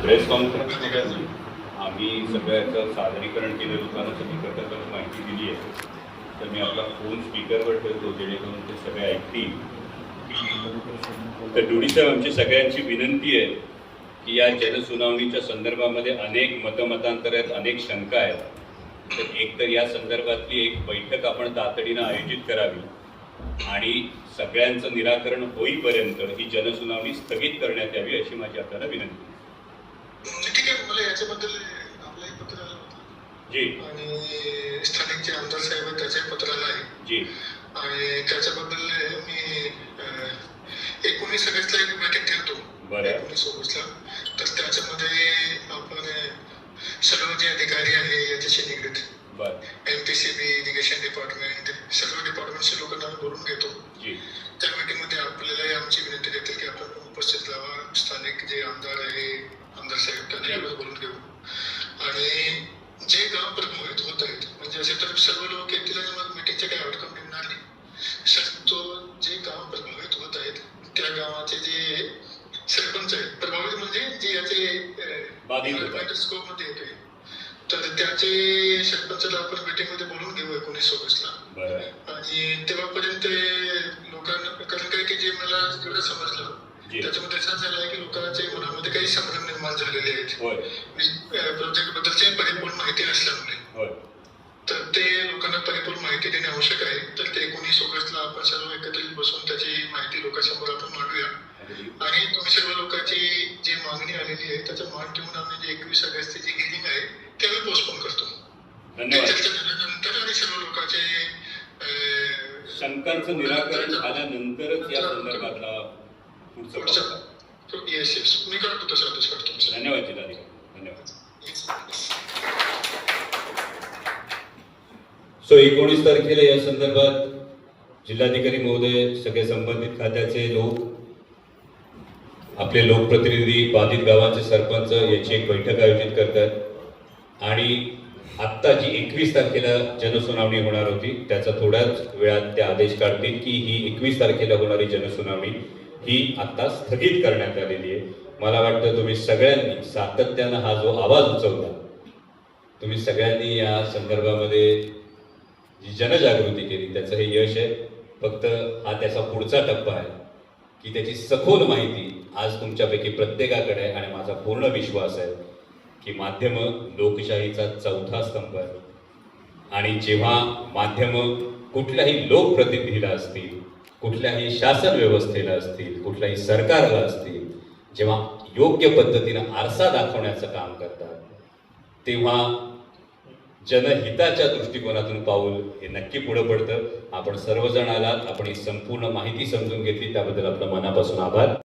Press कॉन्फरन्समध्ये आम्ही सगळ्याचं सादरीकरण केलं, लोकांना सगळी प्रकारची माहिती दिली आहे. तर मी आपला फोन स्पीकरवर ठेवतो जेणेकरून ते सगळे ऐकतील. तर डुडी साहेब, आमची सगळ्यांची विनंती आहे की या जनसुनावणीच्या संदर्भामध्ये अनेक मतमतांतर आहेत, अनेक शंका आहेत. तर एकतर या संदर्भातली एक बैठक आपण तातडीनं आयोजित करावी आणि सगळ्यांचं निराकरण होईपर्यंत ही जनसुनावणी स्थगित करण्यात यावी अशी माझी आपल्याला विनंती. ठीक आहे, मला याच्याबद्दल आपलं एक पत्र आलं होतं जी. आणि स्थानिक जे आमदार साहेब आहेत त्याचे पत्र आलं आहे जी. आणि त्याच्याबद्दल मी 19 ऑगस्टला एक बैठक ठेवतो. 19 ऑगस्टला. तर त्याच्यामध्ये आपण सर्व जे अधिकारी आहे याच्याशी निगडीत MPCB, इरिगेशन डिपार्टमेंट, सर्व डिपार्टमेंटचे लोकांना बोलून घेतो. त्या मीटिंगमध्ये आपल्याला आमची विनंती देतील की आपण उपस्थित राहावा. स्थानिक जे आमदार आहे, आमदार साहेब, त्यांना एवढं बोलून घेऊ. आणि जे गाव प्रभावित होत आहेत, म्हणजे असे तर सर्व लोक येतील आणि मग मीटिंगचे काही आउटकम निघणार नाही. सर, तो जे गाव प्रभावित होत आहेत त्या गावाचे जे सरपंच आहेत, प्रभावित म्हणजे जे याचे स्कोपमध्ये येते, तर त्याचे सरपंचाला आपण मीटिंगमध्ये बोलून घेऊ 19 ऑगस्टला. आणि तेव्हापर्यंत लोकांना, कारण काय की जे मला जेवढं समजलं त्याच्यामध्ये असं झालं आहे की लोकांच्या मनामध्ये काही संभ्रम निर्माण झालेले आहेत प्रोजेक्ट बद्दलची परिपूर्ण माहिती नसल्यामुळे. तर ते लोकांना परिपूर्ण माहिती देणे आवश्यक आहे. तर ते 19 ऑगस्टला आपण सर्व एकत्रित बसून त्याची माहिती लोकांसमोर आपण मांडूया. आणि तुम्ही सर्व लोकांची जी मागणी आलेली आहे त्याचा मान ठेवून आम्ही जे 21 ऑगस्टची जी हिअरिंग आहे ते आम्ही पोस्टपोन करतो. चर्चा झाल्यानंतर आणि सर्व लोकांचे शंकांचं निराकरण झाल्यानंतरच या संदर्भातला पुढचा. येस, मी करतो तसं आदेश करतो. धन्यवाद जिल्हाधिकारी, धन्यवाद. 19 तारखेला या संदर्भात जिल्हाधिकारी महोदय, सगळे संबंधित खात्याचे लोक, आपले लोकप्रतिनिधी, बाधित गावांचे सरपंच याची एक बैठक आयोजित करतात. आणि आत्ता जी 21 तारखेला जनसुनावणी होणार होती त्याचा थोड्याच वेळात ते आदेश काढतील की ही 21 तारखेला होणारी जनसुनावणी ही आत्ता स्थगित करण्यात आलेली आहे. मला वाटतं तुम्ही सगळ्यांनी सातत्यानं हा जो आवाज उचलला, तुम्ही सगळ्यांनी या संदर्भामध्ये जी जनजागृती केली त्याचं हे यश आहे. फक्त हा त्याचा पुढचा टप्पा आहे की त्याची सखोल माहिती आज तुमच्यापैकी प्रत्येकाकडे आहे. आणि माझा पूर्ण विश्वास आहे की माध्यमं लोकशाहीचा चौथा स्तंभ आहे. आणि जेव्हा माध्यमं कुठल्याही लोकप्रतिनिधीला असतील, कुठल्याही शासन व्यवस्थेला असतील, कुठल्याही सरकारला असतील, जेव्हा योग्य पद्धतीनं आरसा दाखवण्याचं काम करतात, तेव्हा जनहिताच्या दृष्टिकोनातून पाऊल हे नक्की पुढे पडतं. आपण सर्वजण आलात, आपण ही संपूर्ण माहिती समजून घेतली त्याबद्दल आपलं मनापासून आभार.